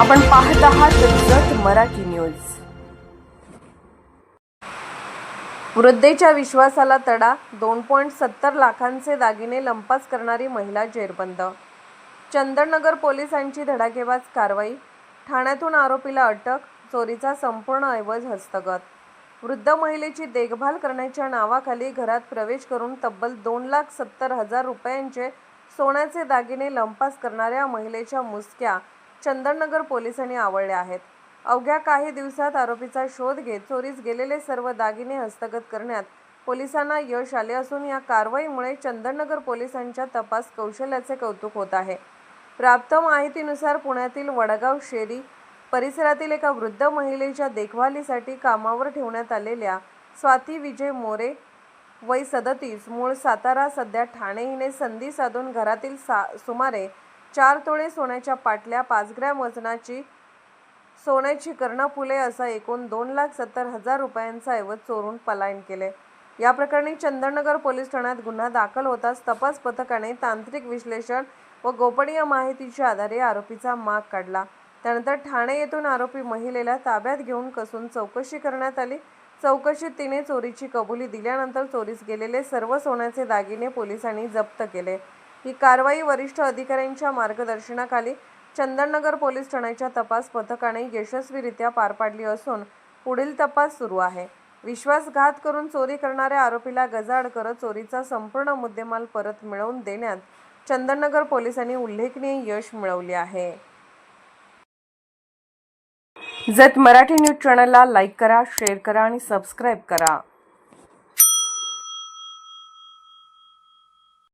आपण पाहत आहात जत मराठी न्यूज। वृद्धेच्या विश्वासाला तडा, 2.70 लाखांचे दागिने लंपास करणारी महिला जेरबंद। चंदननगर पोलिसांची धडाकेबाज कारवाई, ठाण्यातून आरोपीला अटक, चोरीचा संपूर्ण ऐवज हस्तगत। वृद्ध महिलेची देखभाल करण्याच्या नावाखाली घरात प्रवेश करून तब्बल 2,70,000 रुपयांचे सोन्याचे दागिने लंपास करणाऱ्या महिलेच्या मुसक्या चंदननगर पोलिसांनी आवळल्या आहेत। अवघ्या काही दिवसात आरोपीचा शोध घेत चोरीस गेलेले सर्व दागिने हस्तगत करण्यात पोलिसांना यश आले असून या कारवाईमुळे चंदननगर पोलिसांच्या तपास कौशल्याचे कौतुक होत आहे। प्राप्त माहितीनुसार पुण्यातील वडगाव शेरी परिसरातील एका वृद्ध महिलेच्या देखभालीसाठी कामावर ठेवण्यात आलेल्या स्वाती विजय मोरे वय 37 मूळ सातारा सध्या ठाणे हिने संधी साधून घरातील सुमारे 4 तोळे सोन्याच्या पाटल्या, 5 ग्रॅम वजनाची सोन्याची कर्णफुले असा एकूण 2,70,000 रुपयांचा ऐवज चोरून पलायन केले। या प्रकरणी चंदननगर पोलीस ठाण्यात गुन्हा दाखल होताच तपास पथकाने तांत्रिक विश्लेषण व गोपनीय माहितीच्या आधारे आरोपीचा माग काढला। त्यानंतर ठाणे येथून आरोपी महिलेला ताब्यात घेऊन कसून चौकशी करण्यात आली। चौकशीत तिने चोरीची कबुली दिल्यानंतर चोरीस गेलेले सर्व सोन्याचे दागिने पोलिसांनी जप्त केले। ही कारवाई वरिष्ठ अधिकाऱ्यांच्या मार्गदर्शनाखाली चंदननगर पोलीस ठाण्याच्या तपास पथकाने यशस्वीरित्या पार पाडली असून पुढील तपास सुरू आहे। विश्वासघात करून चोरी करणाऱ्या आरोपीला गजाआड करत चोरीचा संपूर्ण मुद्देमाल परत मिळवून देण्यात चंदननगर पोलिसांनी उल्लेखनीय यश मिळवले आहे। जत मराठी न्यूज चॅनलला लाईक करा, शेअर करा आणि सबस्क्राईब करा।